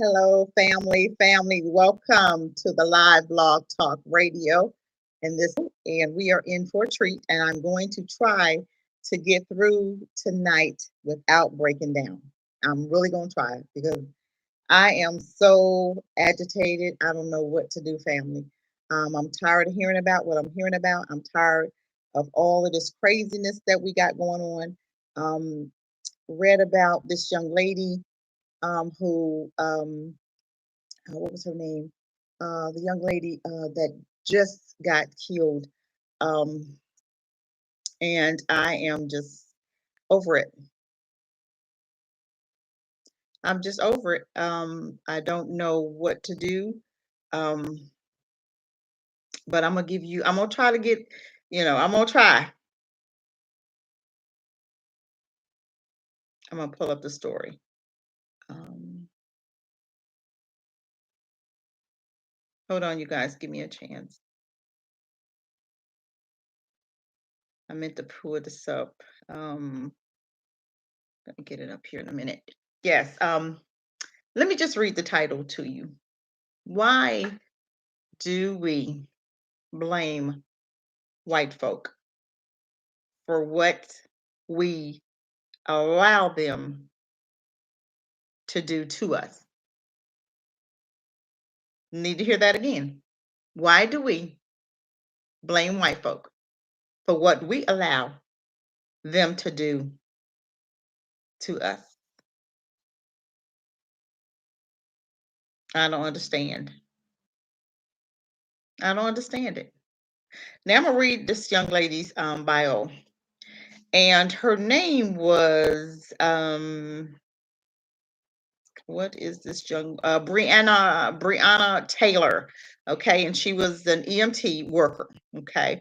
Hello, family. Welcome to the live blog talk radio. And we are in for a treat. And I'm going to try to get through tonight without breaking down. I'm really going to try because I am so agitated. I don't know what to do, family. I'm tired of hearing about what I'm hearing about. I'm tired of all of this craziness that we got going on. Um, Read about this young lady who what was her name? The young lady that just got killed. Um, and I am just over it. I'm just over it. I don't know what to do. Um, but I'm gonna try to get, I'm gonna try. I'm gonna pull up the story. Um, Hold on, you guys, give me a chance. I meant to pull this up. Let me get it up here in a minute. Yes. Let me just read the title to you. Why do we blame white folk for what we allow them to do to us? Need to hear that again. Why do we blame white folk for what we allow them to do to us? I don't understand. I don't understand it. Now I'm gonna read this young lady's bio, and her name was what is this young Breonna Taylor, okay, and she was an EMT worker, okay.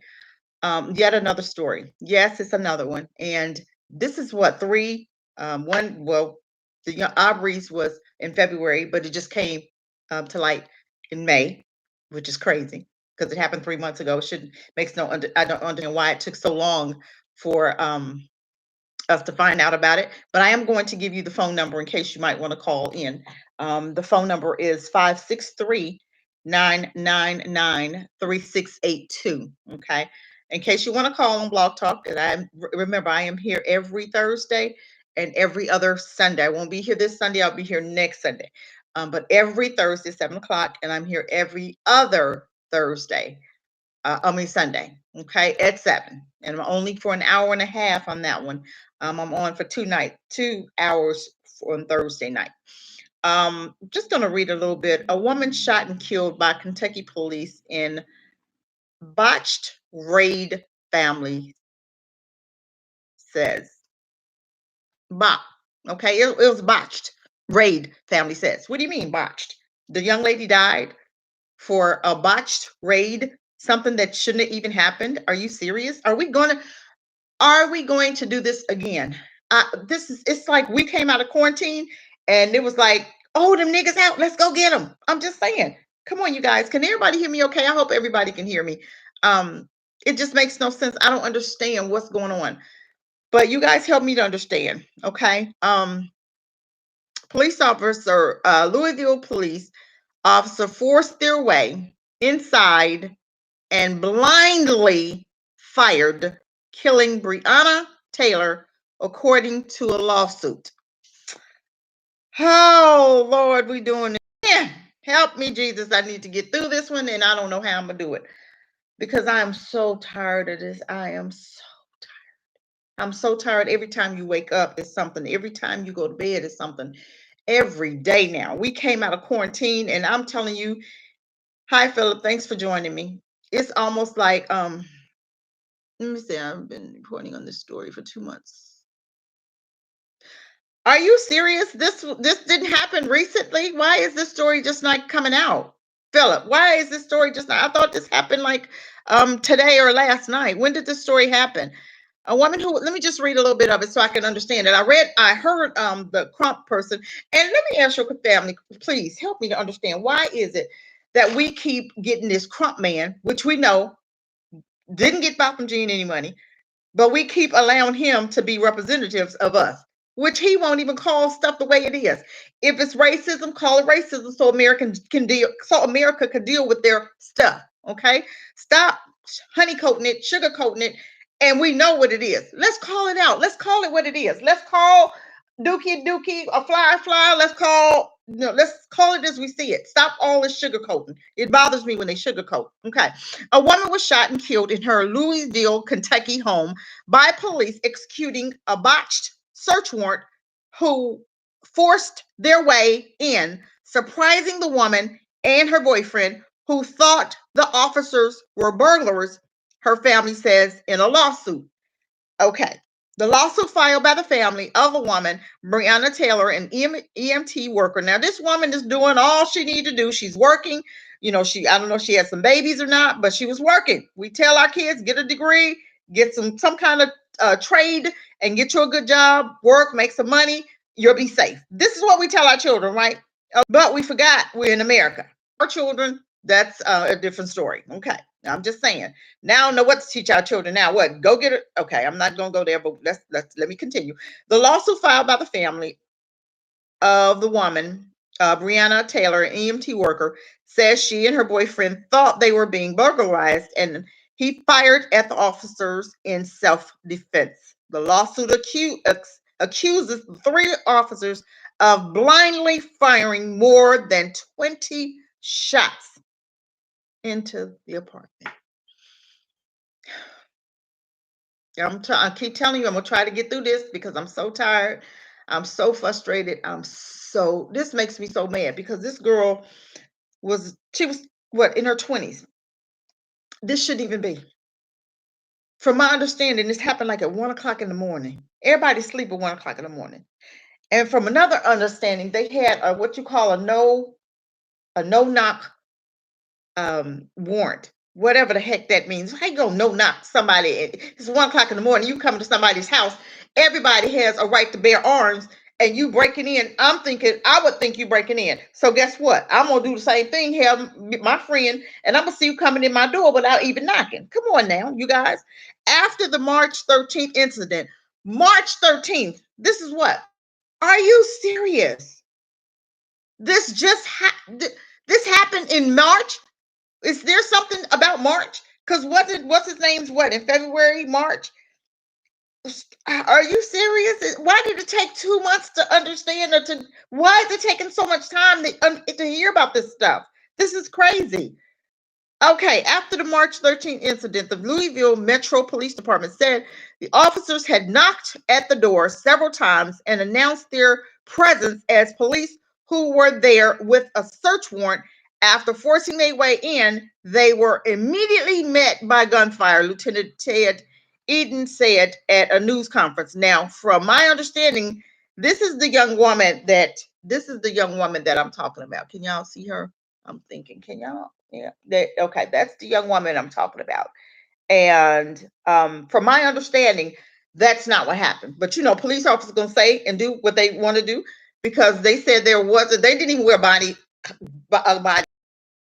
Yet another story. Yes, it's another one, and this is what three one well the Aubrey's was in February, but it just came to light in May, which is crazy because it happened 3 months ago. It shouldn't makes no I don't understand why it took so long for us to find out about it. But I am going to give you the phone number in case you might want to call in. The phone number is 563-999-3682. Okay. In case you want to call on Blog Talk, and remember, I am here every Thursday and every other Sunday. I won't be here this Sunday, I'll be here next Sunday. But every Thursday, 7 o'clock, and I'm here every other Thursday. Sunday, okay, at 7. And I'm only for an hour and a half on that one. I'm on for 2 hours on Thursday night. Just going to read a little bit. A woman shot and killed by Kentucky police in botched raid, family says. Bot. Okay, it was botched. Raid, family says. What do you mean botched? The young lady died for a botched raid, something that shouldn't have even happened. Are you serious? Are we going to do this again? It's like we came out of quarantine and it was like, oh, them niggas out. Let's go get them. I'm just saying. Come on, you guys. Can everybody hear me okay? I hope everybody can hear me. It just makes no sense. I don't understand what's going on. But you guys help me to understand. Okay. Police officer, Louisville police officer forced their way inside and blindly fired, killing Breonna Taylor, according to a lawsuit. Oh, Lord, we doing it. Yeah. Help me, Jesus. I need to get through this one, and I don't know how I'm going to do it because I am so tired of this. I am so tired. I'm so tired. Every time you wake up, it's something. Every time you go to bed, it's something. Every day now. We came out of quarantine, and I'm telling you, hi, Philip. Thanks for joining me. It's almost like let me see. I've been reporting on this story for 2 months. Are you serious? This didn't happen recently. Why is this story just not coming out, Philip? Why is this story just not? I thought this happened like today or last night. When did this story happen? A woman who, let me just read a little bit of it so I can understand it. I heard the Crump person, and let me ask your family, please help me to understand why is it that we keep getting this Crump man, which we know didn't get Bauckham Jean any money, but we keep allowing him to be representatives of us. which he won't even call stuff the way it is. If it's racism, call it racism so America can deal with their stuff. Okay? Stop honeycoating it, sugarcoating it, and we know what it is. Let's call it out. Let's call it what it is. Let's call Dookie a fly. Let's call it as we see it. Stop all this sugarcoating. It bothers me when they sugarcoat. Okay. A woman was shot and killed in her Louisville, Kentucky home by police executing a botched search warrant who forced their way in, surprising the woman and her boyfriend who thought the officers were burglars, her family says in a lawsuit. Okay. The lawsuit filed by the family of a woman, Breonna Taylor, an EMT worker. Now, this woman is doing all she needs to do. She's working. I don't know if she had some babies or not, but she was working. We tell our kids, get a degree, get some kind of trade, and get you a good job, work, make some money. You'll be safe. This is what we tell our children, right? But we forgot we're in America. Our children, that's a different story. Okay. I'm just saying. Now I know what to teach our children. Now what? Go get it. Okay, I'm not gonna go there, but let me continue. The lawsuit filed by the family of the woman, Breonna Taylor, an EMT worker, says she and her boyfriend thought they were being burglarized, and he fired at the officers in self-defense. The lawsuit accuses the three officers of blindly firing more than 20 shots into the apartment. I keep telling you, I'm gonna try to get through this because I'm so tired. I'm so frustrated. This makes me so mad because this girl was what, in her 20s. This shouldn't even be. From my understanding, this happened like at 1 o'clock in the morning. Everybody sleep at 1 o'clock in the morning. And from another understanding, they had what you call a no knock warrant, whatever the heck that means. How you gonna no knock somebody? It's 1 o'clock in the morning. You come to somebody's house. Everybody has a right to bear arms, and you breaking in. I would think you breaking in. So guess what? I'm gonna do the same thing. Have my friend, and I'm gonna see you coming in my door without even knocking. Come on now, you guys. After the March 13th incident, March 13th. This is what? Are you serious? This this happened in March. Is there something about March? Because what's his name's what in February, March? Are you serious? Why did it take 2 months to understand why is it taking so much time to hear about this stuff? This is crazy. Okay, after the March 13th incident, the Louisville Metro Police Department said the officers had knocked at the door several times and announced their presence as police who were there with a search warrant. After forcing their way in, they were immediately met by gunfire, Lieutenant Ted Eden said at a news conference. Now, from my understanding, this is the young woman that I'm talking about. Can y'all see her? I'm thinking, can y'all? Yeah. Okay, that's the young woman I'm talking about. And from my understanding, that's not what happened. But police officers gonna say and do what they want to do because they said they didn't even wear body.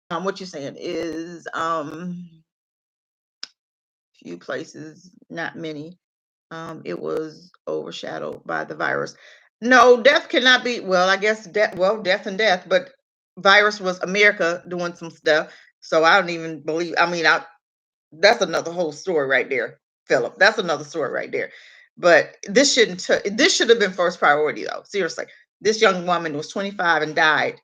What you're saying is few places, not many. It was overshadowed by the virus. No, death cannot be. Well, I guess death. Well, death and death, but virus was America doing some stuff. So I don't even believe. I mean, that's another whole story right there, Philip. That's another story right there. But this should have been first priority though. Seriously, this young woman was 25 and died.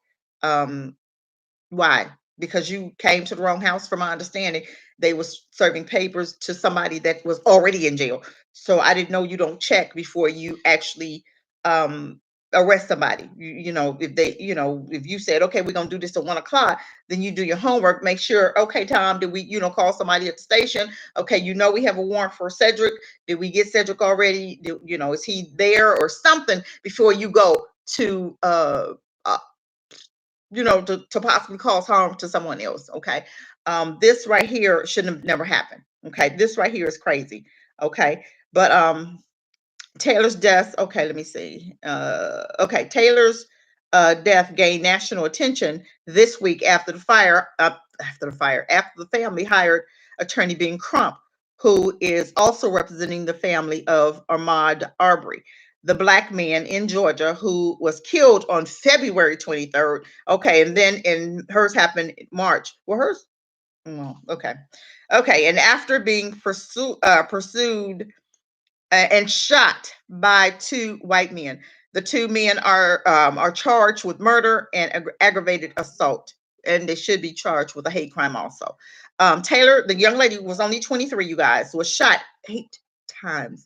Why? Because you came to the wrong house. From my understanding, they was serving papers to somebody that was already in jail. So I didn't know you don't check before you actually arrest somebody. If you said, okay, we're gonna do this at 1 o'clock, then you do your homework, make sure, okay, Tom, did we, call somebody at the station? Okay, we have a warrant for Cedric. Did we get Cedric already? Is he there or something before you go to to possibly cause harm to someone else. Okay. This right here shouldn't have never happened. Okay. This right here is crazy. Okay. But Taylor's death. Okay, let me see. Okay, Taylor's death gained national attention this week after the family hired attorney Ben Crump, who is also representing the family of Ahmaud Arbery, the black man in Georgia who was killed on February 23rd. Okay, and then hers happened in March. Well, hers. Oh, okay. Okay, and after being pursued and shot by two white men. The two men are charged with murder and aggravated assault, and they should be charged with a hate crime also. Taylor, the young lady, was only 23. You guys, was shot 8 times.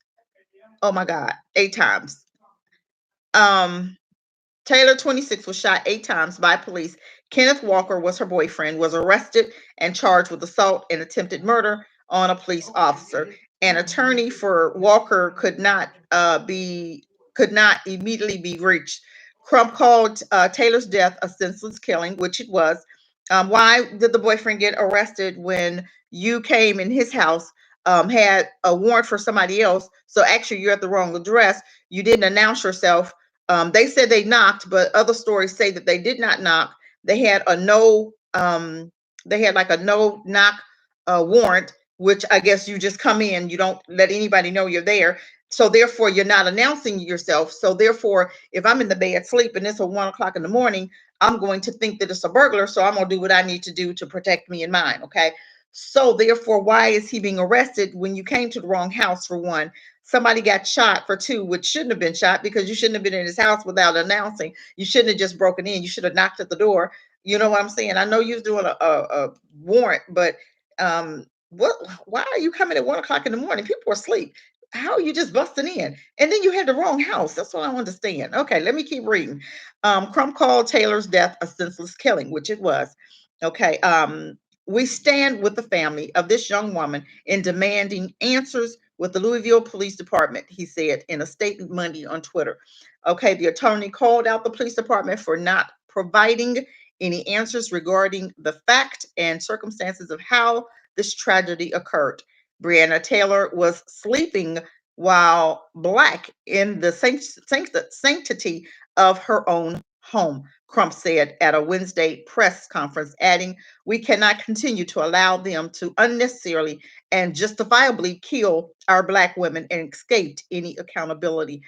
Oh my God, 8 times. Taylor, 26, was shot 8 times by police. Kenneth Walker was her boyfriend, was arrested and charged with assault and attempted murder on a police officer. An attorney for Walker could not immediately be reached. Crump called Taylor's death a senseless killing, which it was. Why did the boyfriend get arrested when you came in his house, had a warrant for somebody else? So actually, you're at the wrong address. You didn't announce yourself. They said they knocked, but other stories say that they did not knock. They had a they had like a no knock warrant, which I guess you just come in, you don't let anybody know you're there. So therefore, you're not announcing yourself. So therefore, if I'm in the bed sleep and it's at 1 o'clock in the morning, I'm going to think that it's a burglar. So I'm gonna do what I need to do to protect me and mine. Okay. So therefore, why is he being arrested when you came to the wrong house for one? Somebody got shot for two, which shouldn't have been shot because you shouldn't have been in his house without announcing. You shouldn't have just broken in. You should have knocked at the door. You know what I'm saying? I know you was doing a warrant, but what? Why are you coming at 1 o'clock in the morning? People are asleep. How are you just busting in? And then you had the wrong house. That's what I understand. Okay, let me keep reading. Crump called Taylor's death a senseless killing, which it was. Okay. We stand with the family of this young woman in demanding answers with the Louisville Police Department, he said in a statement Monday on Twitter. Okay, the attorney called out the police department for not providing any answers regarding the fact and circumstances of how this tragedy occurred. Breonna Taylor was sleeping while black in the sanctity of her own home, Crump said at a Wednesday press conference, adding, "We cannot continue to allow them to unnecessarily and justifiably kill our black women and escape any accountability."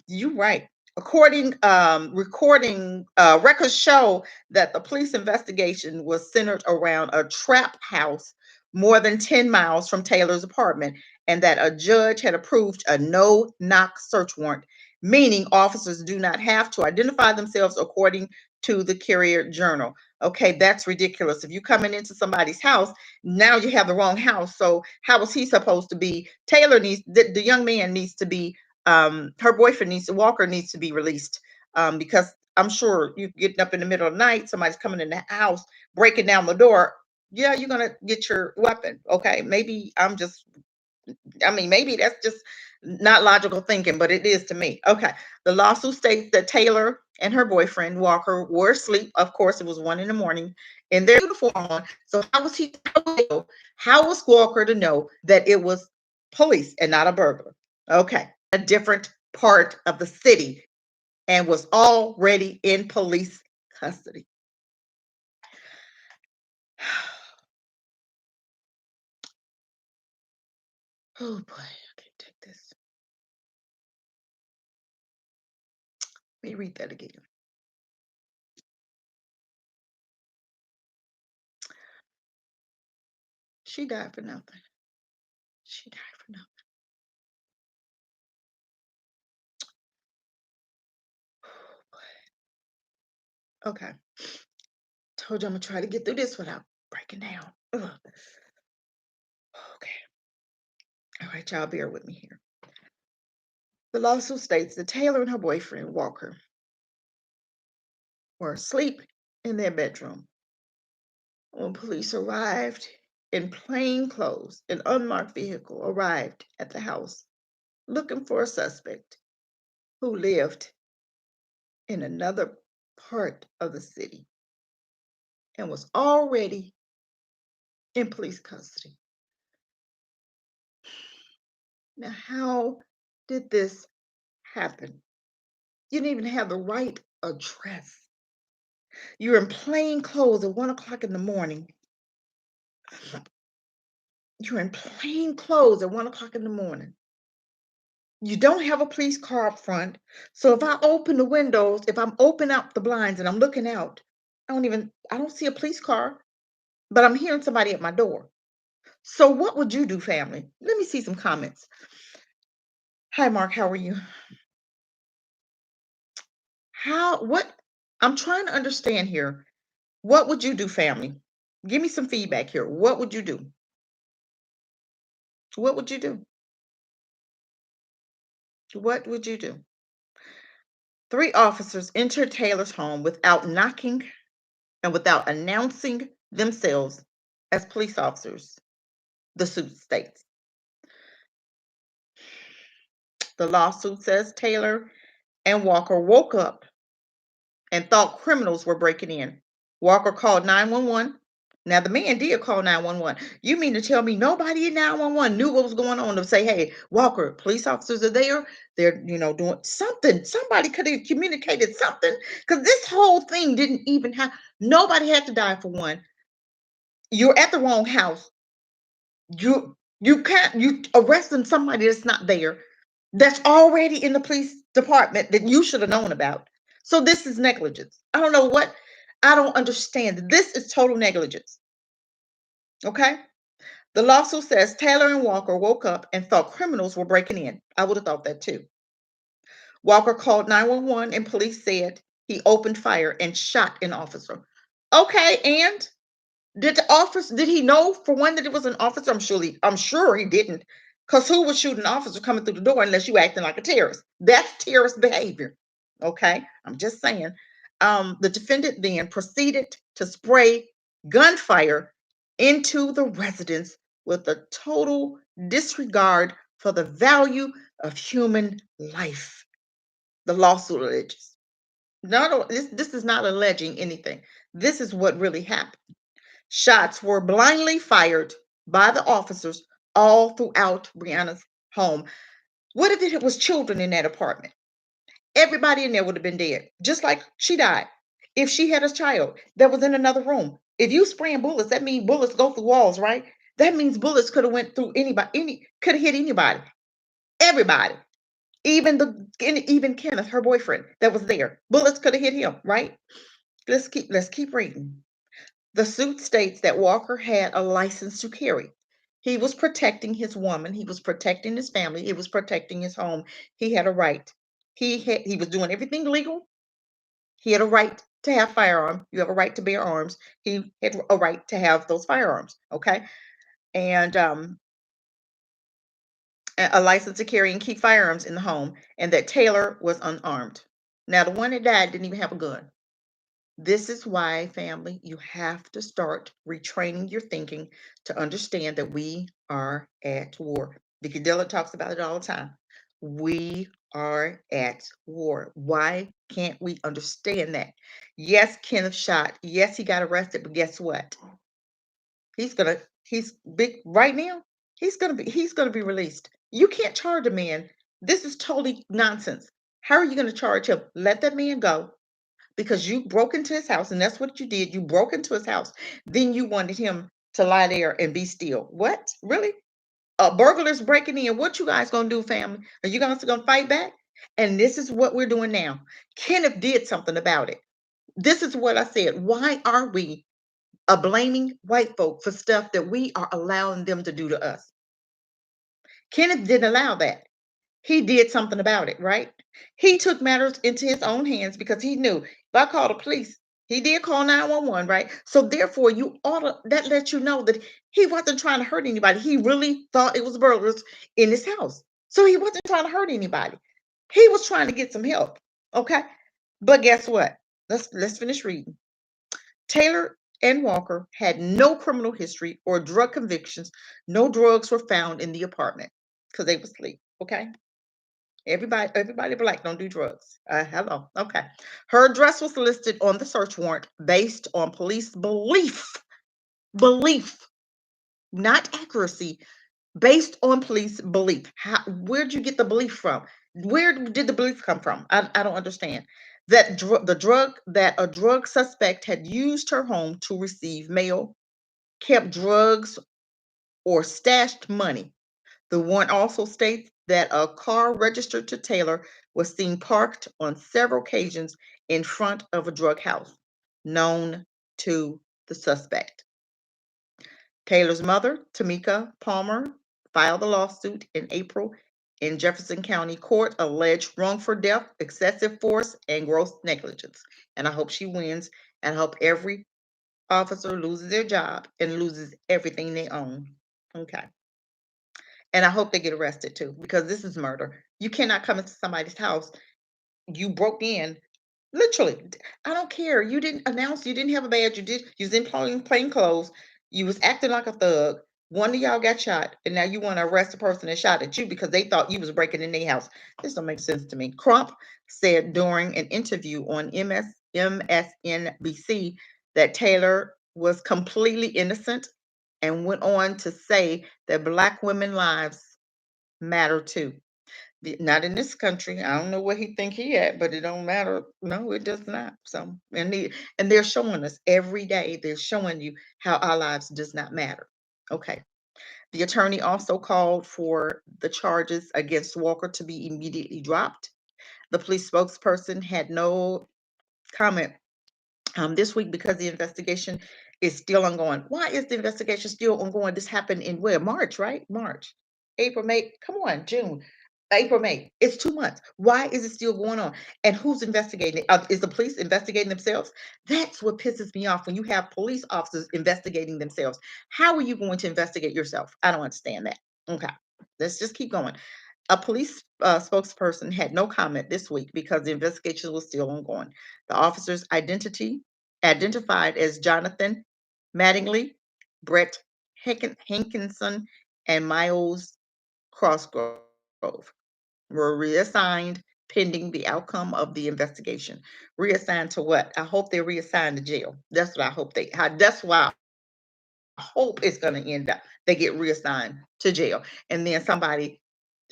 You're right. According recording records show that the police investigation was centered around a trap house more than 10 miles from Taylor's apartment, and that a judge had approved a no knock search warrant, meaning officers do not have to identify themselves according to the Courier Journal. Okay, that's ridiculous. If you coming into somebody's house, now you have the wrong house. So how was he supposed to be? Taylor needs the young man needs to be her boyfriend Walker needs to be released, because I'm sure you getting up in the middle of the night, somebody's coming in the house, breaking down the door. Yeah, you're gonna get your weapon. Okay, maybe maybe that's just not logical thinking, but it is to me. Okay, the lawsuit states that Taylor and her boyfriend Walker were asleep. Of course, it was 1 in the morning, in their uniform on. So how was Walker to know that it was police and not a burglar? Okay, a different part of the city and was already in police custody. Oh boy, I can't take this. Let me read that again. She died for nothing. She died for nothing. Okay. Told you I'm gonna try to get through this without breaking down. Ugh. Okay. All right, y'all bear with me here. The lawsuit states that Taylor and her boyfriend, Walker, were asleep in their bedroom when police arrived in plain clothes. An unmarked vehicle arrived at the house looking for a suspect who lived in another part of the city and was already in police custody. Now, how did this happen? You didn't even have the right address. You're in plain clothes at 1 o'clock in the morning. You're in plain clothes at 1 o'clock in the morning. You don't have a police car up front. So if I open the windows, if I'm open up the blinds and I'm looking out, I don't see a police car, but I'm hearing somebody at my door. So what would you do, family? Let me see some comments. Hi, Mark. How are you? What? I'm trying to understand here. What would you do, family? Give me some feedback here. What would you do? What would you do? What would you do? 3 officers entered Taylor's home without knocking and without announcing themselves as police officers, the suit states. The lawsuit says Taylor and Walker woke up and thought criminals were breaking in. Walker called 911. Now, the man did call 911. You mean to tell me nobody in 911 knew what was going on to say, hey, Walker, police officers are there. They're, doing something. Somebody could have communicated something because this whole thing didn't even have, nobody had to die for one. You're at the wrong house. You arresting somebody that's not there, that's already in the police department that you should have known about. So this is negligence. I don't know what, I don't understand. This is total negligence. Okay? The lawsuit says Taylor and Walker woke up and thought criminals were breaking in. I would have thought that too. Walker called 911 and police said he opened fire and shot an officer. Okay, and did he know for one that it was an officer? I'm sure he didn't. Because who would shoot an officer coming through the door unless you acting like a terrorist? That's terrorist behavior. Okay. I'm just saying. The defendant then proceeded to spray gunfire into the residence with a total disregard for the value of human life. The lawsuit alleges. This is not alleging anything. This is what really happened. Shots were blindly fired by the officers all throughout Brianna's home. What if it was children in that apartment? Everybody in there would have been dead, just like she died. If she had a child that was in another room, if you spraying bullets, that means bullets go through walls, right? That means bullets could have went through anybody, could have hit anybody, everybody, even Kenneth, her boyfriend, that was there. Bullets could have hit him, right? Let's keep reading. The suit states that Walker had a license to carry. He was protecting his woman. He was protecting his family. He was protecting his home. He had a right. He was doing everything legal. He had a right to have firearms. You have a right to bear arms. He had a right to have those firearms. Okay, and a license to carry and keep firearms in the home, and that Taylor was unarmed. Now, the one that died didn't even have a gun. This is why, family, you have to start retraining your thinking to understand that we are at war. Vicky Dilla talks about it all the time. We are at war. Why can't we understand that? Yes, Kenneth shot. Yes, he got arrested, but guess what? He's big right now. He's gonna be released. You can't charge a man. This is totally nonsense. How are you gonna charge him? Let that man go because you broke into his house, and that's what you did. You broke into his house. Then you wanted him to lie there and be still. What? Really? A burglar's breaking in. What you guys gonna do, family? Are you guys gonna fight back? And this is what we're doing now. Kenneth did something about it. This is what I said. Why are we blaming white folk for stuff that we are allowing them to do to us? Kenneth didn't allow that. He did something about it, right? He took matters into his own hands because he knew if I call the police, he did call 911, right? So therefore, you ought to that lets you know that he wasn't trying to hurt anybody. He really thought it was burglars in his house. So he wasn't trying to hurt anybody. He was trying to get some help. Okay. But guess what? Let's finish reading. Taylor and Walker had no criminal history or drug convictions. No drugs were found in the apartment because they were asleep. Okay. Everybody black don't do drugs. Hello. Okay. Her address was listed on the search warrant based on police belief, not accuracy, based on police belief. Where'd you get the belief from? Where did the belief come from? I don't understand. That a drug suspect had used her home to receive mail, kept drugs or stashed money. The warrant also states that a car registered to Taylor was seen parked on several occasions in front of a drug house known to the suspect. Taylor's mother, Tamika Palmer, filed a lawsuit in April in Jefferson County Court, alleged wrongful death, excessive force, and gross negligence. And I hope she wins, and I hope every officer loses their job and loses everything they own. Okay. And I hope they get arrested too, because this is murder. You cannot come into somebody's house. You broke in, literally. I don't care. You didn't announce. You didn't have a badge. You was in plain clothes. You was acting like a thug. One of y'all got shot, and now you want to arrest the person that shot at you because they thought you was breaking in their house. This don't make sense to me. Crump said during an interview on MSNBC that Taylor was completely innocent and went on to say that Black women lives matter too. Not in this country. I don't know where he think he at, but it don't matter. No, it does not. So, and they're showing us every day. They're showing you how our lives does not matter. Okay. The attorney also called for the charges against Walker to be immediately dropped. The police spokesperson had no comment this week because the investigation is still ongoing. Why is the investigation still ongoing? This happened in where? March, right? March, April, May. Come on, June. April, May. It's 2 months. Why is it still going on? And who's investigating it? Is the police investigating themselves? That's what pisses me off when you have police officers investigating themselves. How are you going to investigate yourself? I don't understand that. Okay, let's just keep going. A police spokesperson had no comment this week because the investigation was still ongoing. The officer's identity, identified as Jonathan Mattingly, Brett Hankinson, and Miles Crossgrove, were reassigned pending the outcome of the investigation. Reassigned to what? I hope they're reassigned to jail. That's what I hope that's why I hope it's going to end up. They get reassigned to jail. And then somebody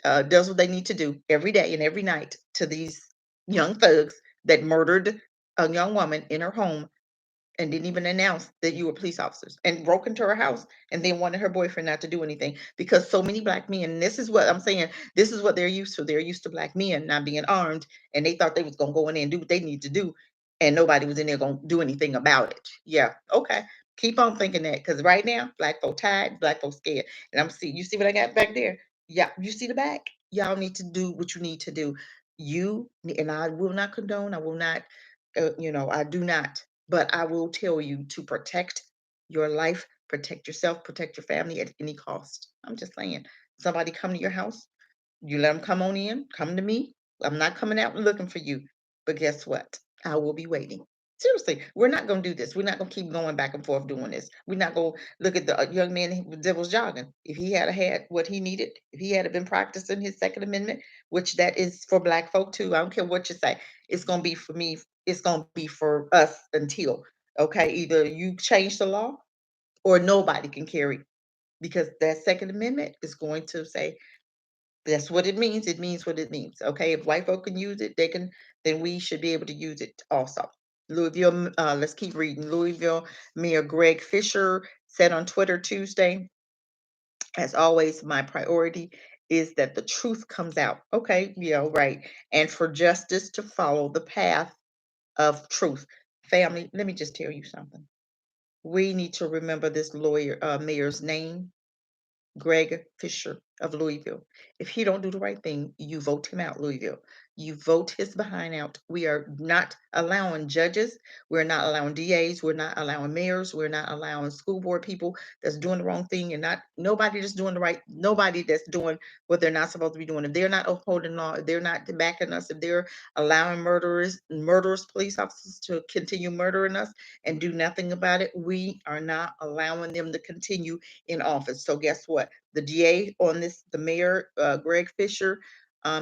does what they need to do every day and every night to these young thugs that murdered a young woman in her home and didn't even announce that you were police officers and broke into her house and then wanted her boyfriend not to do anything because so many Black men, and this is what I'm saying, this is what they're used to. They're used to Black men not being armed, and they thought they was going to go in there and do what they need to do, and nobody was in there going to do anything about it. Yeah, okay. Keep on thinking that, because right now, Black folk tired, Black folk scared. And you see what I got back there? Yeah, you see the back? Y'all need to do what you need to do. And I will not condone, I will not, I do not, but I will tell you to protect your life, protect yourself, protect your family at any cost. I'm just saying, somebody come to your house, you let them come on in, come to me. I'm not coming out and looking for you. But guess what? I will be waiting. Seriously, we're not going to do this. We're not going to keep going back and forth doing this. We're not going to look at the young man that was jogging. If he had what he needed, if he had been practicing his Second Amendment, which that is for Black folk too. I don't care what you say. It's going to be for me. It's going to be for us until, okay, either you change the law or nobody can carry, because that Second Amendment is going to say that's what it means. It means what it means. Okay. If white folk can use it, then we should be able to use it also. Louisville, let's keep reading. Louisville Mayor Greg Fisher said on Twitter Tuesday, as always, my priority is that the truth comes out. Okay. Yeah, right. And for justice to follow the path of truth. Family, let me just tell you something. We need to remember this mayor's name, Greg Fisher of Louisville. If he don't do the right thing, you vote him out, Louisville. You vote his behind out. We are not allowing judges. We're not allowing DAs. We're not allowing mayors. We're not allowing school board people that's doing the wrong thing, and nobody that's doing the right. Nobody that's doing what they're not supposed to be doing. If they're not upholding law, if they're not backing us, if they're allowing murderous police officers to continue murdering us and do nothing about it, we are not allowing them to continue in office. So guess what? The DA on this, the mayor, Greg Fisher,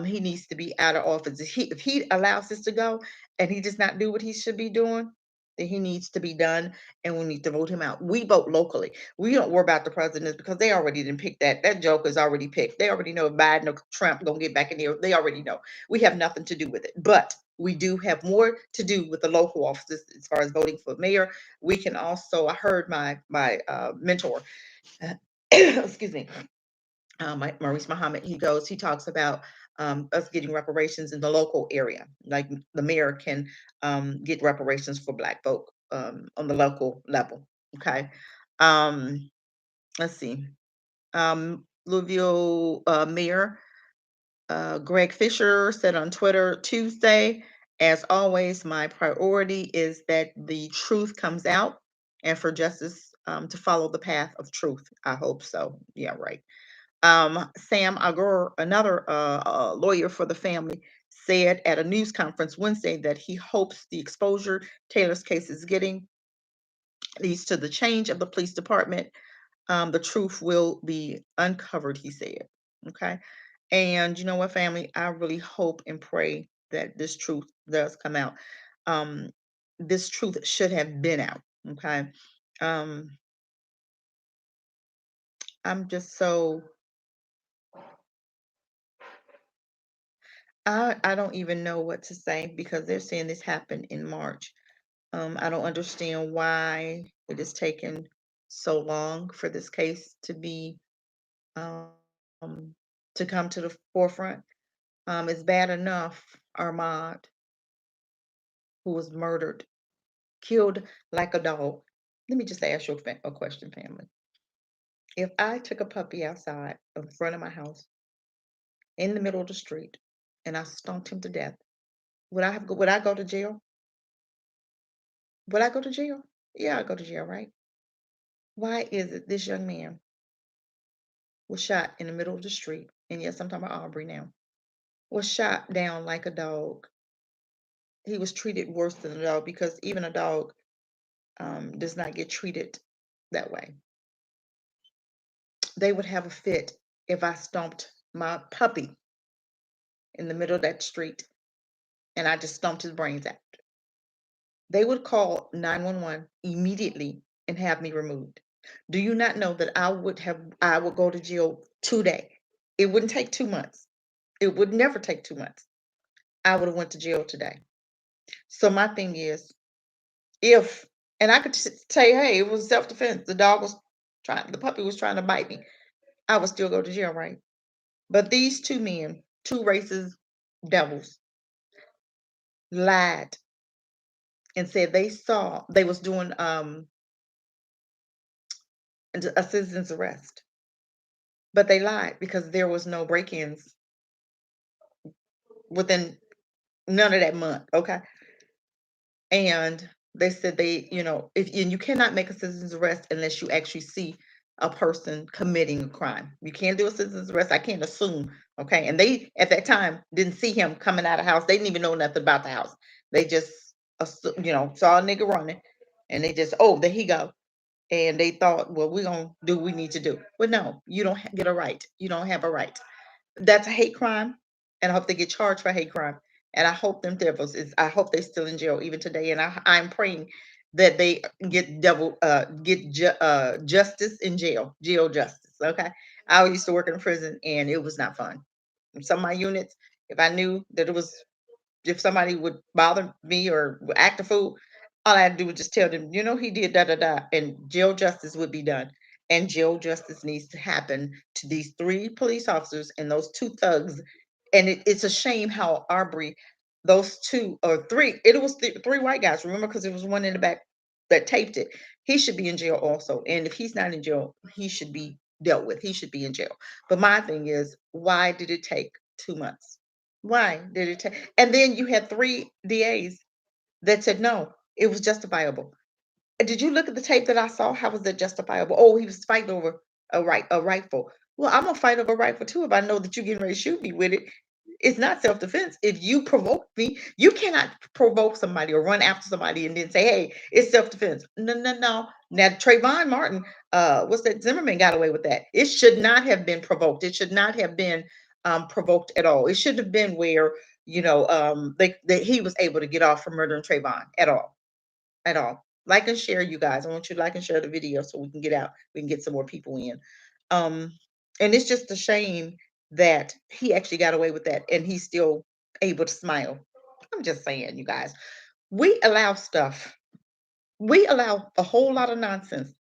he needs to be out of office. If he allows this to go and he does not do what he should be doing, then he needs to be done, and we need to vote him out. We vote locally. We don't worry about the presidents because they already didn't pick that. That joke is already picked. They already know if Biden or Trump gonna get back in there. They already know. We have nothing to do with it. But we do have more to do with the local offices as far as voting for mayor. We can also, I heard my mentor excuse me, Maurice Muhammad, he talks about us getting reparations in the local area. Like the mayor can get reparations for Black folk on the local level. Okay. Um, let's see. Louisville Mayor Greg Fisher said on Twitter Tuesday, as always, my priority is that the truth comes out and for justice to follow the path of truth. I hope so. Yeah, right. Sam Agur, another lawyer for the family, said at a news conference Wednesday that he hopes the exposure Taylor's case is getting leads to the change of the police department. The truth will be uncovered, he said. Okay. And you know what, family? I really hope and pray that this truth does come out. Um, this truth should have been out. Okay. Um, I'm just so I don't even know what to say because they're saying this happened in March. I don't understand why it has taken so long for this case to be um, to come to the forefront. It's bad enough Armand, who was murdered, killed like a dog. Let me just ask you a question, family. If I took a puppy outside in front of my house in the middle of the street and I stomped him to death, would I go to jail? Would I go to jail? Yeah, I go to jail, right? Why is it this young man was shot in the middle of the street? And yes, I'm talking about Aubrey now. Was shot down like a dog. He was treated worse than a dog because even a dog does not get treated that way. They would have a fit if I stomped my puppy in the middle of that street and I just stomped his brains out. They would call 911 immediately and have me removed. Do you not know that I would go to jail today? It wouldn't take 2 months. It would never take 2 months. I would have went to jail today. So my thing is, if and I could say, hey, it was self-defense. The puppy was trying to bite me. I would still go to jail, right? But these two men, two racist devils, lied and said they was doing a citizen's arrest. But they lied because there was no break-ins within none of that month, okay? And they said if and you cannot make a citizen's arrest unless you actually see a person committing a crime. You can't do a citizen's arrest. I can't assume, okay? And they at that time didn't see him coming out of the house. They didn't even know nothing about the house. They just saw a nigga running and they just, oh, there he go. And they thought, well, we're gonna do what we need to do. But no, you don't get a right. You don't have a right. That's a hate crime, and I hope they get charged for hate crime. And I hope them devils I hope they still in jail even today. And I'm praying that they get justice in jail justice. Okay. I used to work in a prison and it was not fun. Some of my units, if I knew that if somebody would bother me or act a fool, all I had to do was just tell them, he did da da da, and jail justice would be done. And jail justice needs to happen to these three police officers and those two thugs. And it's a shame how Arbery, those two or three, it was three white guys, remember, because there was one in the back that taped it. He should be in jail also. And if he's not in jail, he should be dealt with. He should be in jail. But my thing is, why did it take 2 months? Why did it take? And then you had three DAs that said no, it was justifiable. Did you look at the tape that I saw? How was that justifiable? Oh, he was fighting over a rifle. Well, I'm gonna fight over a rifle too if I know that you're getting ready to shoot me with it. It's not self-defense. If you provoke me, you cannot provoke somebody or run after somebody and then say, "Hey, it's self-defense." No, no, no. Now Trayvon Martin, what's that? Zimmerman got away with that. It should not have been provoked. It should not have been provoked at all. It should have been where he was able to get off from murdering Trayvon at all. Like and share, you guys. I want you to like and share the video so we can get out. We can get some more people in. Um, and it's just a shame that he actually got away with that and he's still able to smile. I'm just saying, you guys. We allow stuff. We allow a whole lot of nonsense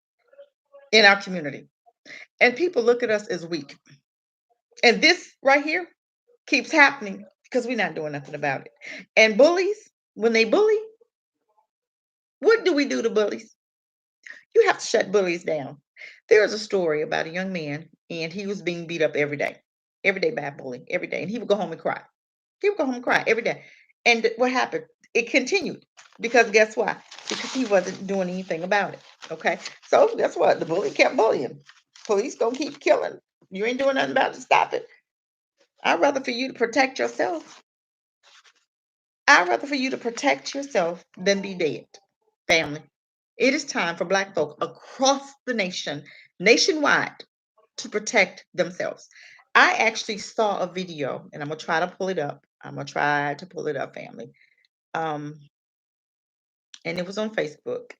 in our community. And people look at us as weak. And this right here keeps happening because we're not doing nothing about it. And bullies, when they bully, what do we do to bullies? You have to shut bullies down. There's a story about a young man, and he was being beat up every day by a bully, every day. And he would go home and cry. He would go home and cry every day. And what happened? It continued because guess why? Because he wasn't doing anything about it. Okay. So guess what? The bully kept bullying. Police gonna keep killing. You ain't doing nothing about it. Stop it. I'd rather for you to protect yourself. I'd rather for you to protect yourself than be dead. Family. It is time for Black folk across the nation, nationwide, to protect themselves. I actually saw a video, and I'm gonna try to pull it up. I'm gonna try to pull it up, family. Um, and it was on Facebook.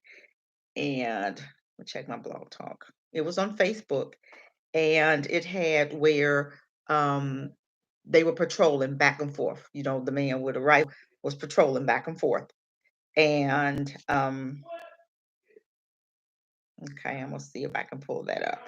And I'll check my blog talk. It was on Facebook, and it had where they were patrolling back and forth. You know, the man with a rifle was patrolling back and forth. And okay, I'm gonna see if I can pull that up.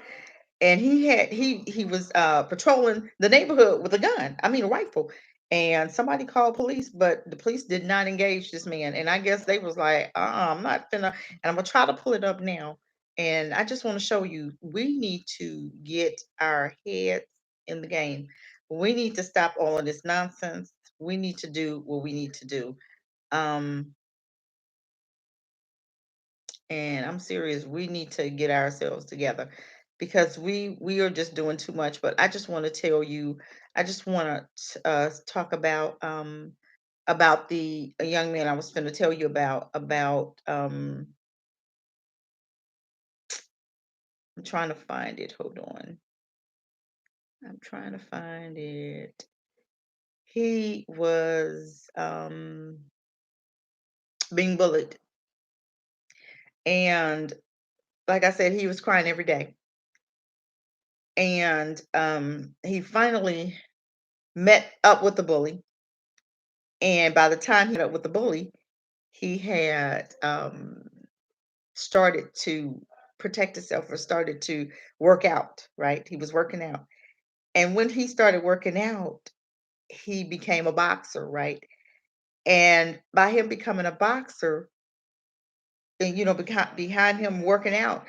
And he was patrolling the neighborhood with a gun. I mean a rifle. And somebody called police, but the police did not engage this man. And I guess they was like, I'm not finna. And I'm gonna try to pull it up now. And I just want to show you we need to get our heads in the game. We need to stop all of this nonsense. We need to do what we need to do. Um, and I'm serious. We need to get ourselves together because we are just doing too much. But I just want to tell you, I just want to talk about the a young man I was going to tell you about. I'm trying to find it. Hold on. I'm trying to find it. He was being bullied, and like I said, he was crying every day. And he finally met up with the bully. And by the time he met up with the bully, he had started to protect himself or started to work out, right? He was working out. And when he started working out, he became a boxer, right? And by him becoming a boxer, and behind him working out,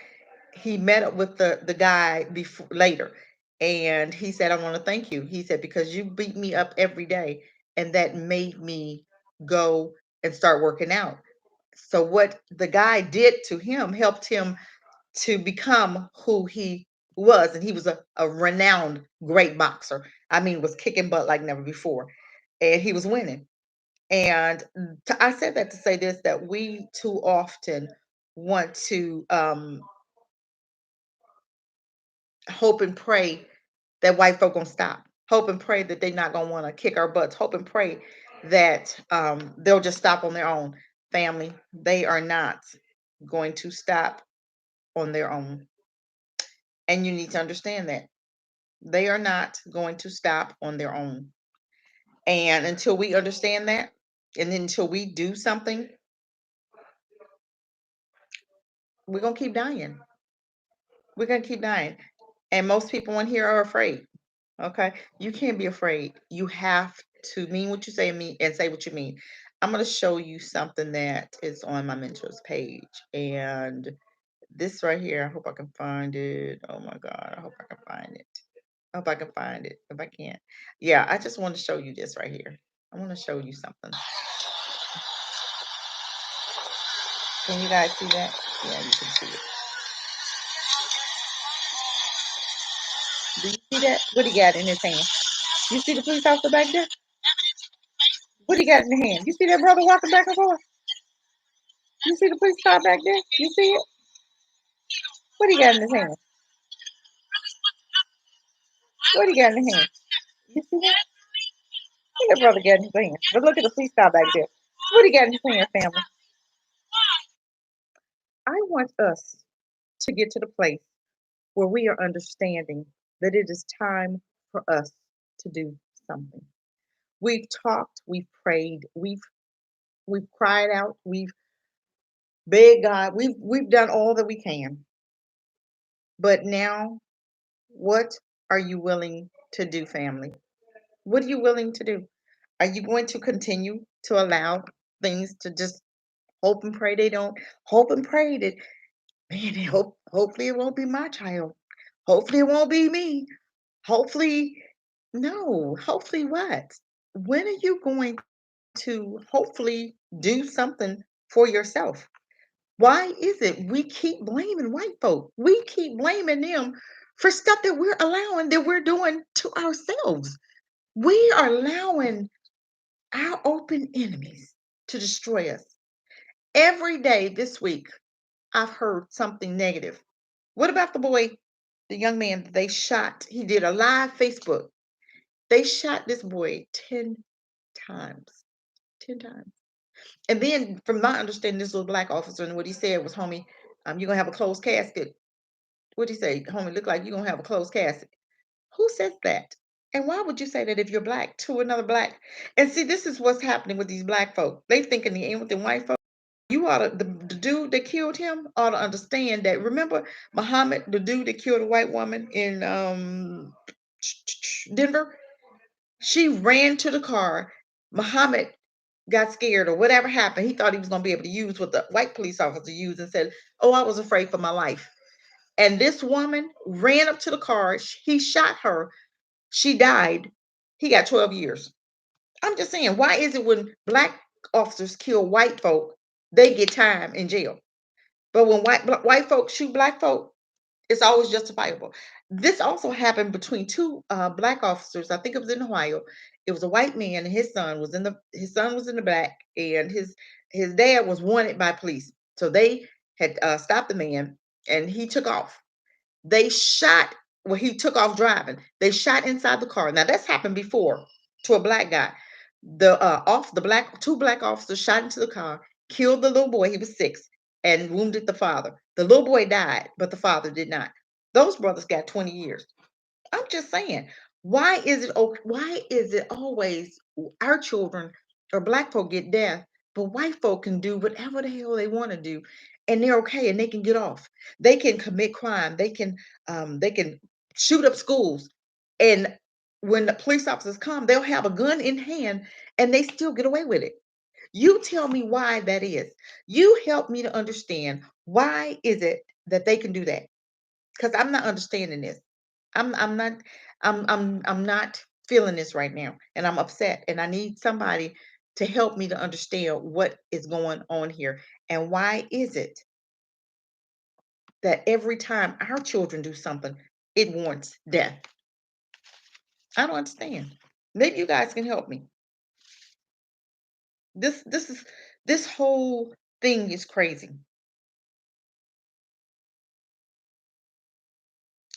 he met up with the guy before later, and he said, "I want to thank you." He said, "Because you beat me up every day, and that made me go and start working out." So what the guy did to him helped him to become who he was, and he was a renowned great boxer. I mean, was kicking butt like never before, and he was winning. And I said that to say this, that we too often want to hope and pray that white folk gonna stop. Hope and pray that they're not gonna want to kick our butts. Hope and pray that they'll just stop on their own. Family, they are not going to stop on their own. And you need to understand that. They are not going to stop on their own. And until we understand that, and then until we do something, we're gonna keep dying. We're gonna keep dying. And most people in here are afraid. Okay. You can't be afraid. You have to mean what you say and mean and say what you mean. I'm gonna show you something that is on my mentor's page. And this right here, I hope I can find it. Oh my God, I hope I can find it. I hope I can find it. If I can't. Yeah, I just want to show you this right here. I want to show you something. Can you guys see that? Yeah, you can see it. Do you see that? What he got in his hand? You see the police officer back there? What he got in the hand? You see that brother walking back and forth? You see the police car back there? You see it? What he got in his hand? What he got in his hand? You see that? What that brother got in his hand? But look at the police car back there. What he got in his hand, family? I want us to get to the place where we are understanding that it is time for us to do something. We've talked, we've prayed, we've cried out, we've begged God, we've done all that we can. But now What are you willing to do, family? What are you willing to do? Are you going to continue to allow things to just hope and pray they don't hope and pray that man, hopefully it won't be my child. Hopefully it won't be me. Hopefully no, hopefully what? When are you going to hopefully do something for yourself? Why is it we keep blaming white folk? We keep blaming them for stuff that we're allowing that we're doing to ourselves. We are allowing our open enemies to destroy us. Every day this week, I've heard something negative. What about the boy, the young man that they shot? He did a live Facebook. They shot this boy 10 times. 10 times. And then, from my understanding, this little black officer, and what he said was, homie, you're going to have a closed casket. What'd he say? Homie, look like you're going to have a closed casket. Who says that? And why would you say that if you're black to another black? And see, this is what's happening with these black folk. They thinking the end with the white folk. You ought to, the dude that killed him ought to understand that. Remember Muhammad, the dude that killed a white woman in Denver? She ran to the car. Muhammad got scared or whatever happened. He thought he was going to be able to use what the white police officer used and said, oh, I was afraid for my life. And this woman ran up to the car. He shot her. She died. He got 12 years. I'm just saying, why is it when black officers kill white folk, they get time in jail? But when white folks shoot black folk, it's always justifiable. This also happened between two black officers. I think it was in Ohio. It was a white man and his son was in the black, and his dad was wanted by police. So they had stopped the man, and he took off. They shot. Well, he took off driving. They shot inside the car. Now that's happened before to a black guy. The black two black officers shot into the car, killed the little boy. He was 6, and wounded the father. The little boy died, but the father did not. Those brothers got 20 years. I'm just saying, why is it always our children or black folk get death, but white folk can do whatever the hell they want to do, and they're okay and they can get off. They can commit crime. They can shoot up schools, and when the police officers come, they'll have a gun in hand and they still get away with it. You tell me why that is. You help me to understand why is it that they can do that? Because I'm not understanding this. I'm not feeling this right now, and I'm upset, and I need somebody to help me to understand what is going on here, and why is it that every time our children do something, it warrants death? I don't understand. Maybe you guys can help me. This whole thing is crazy.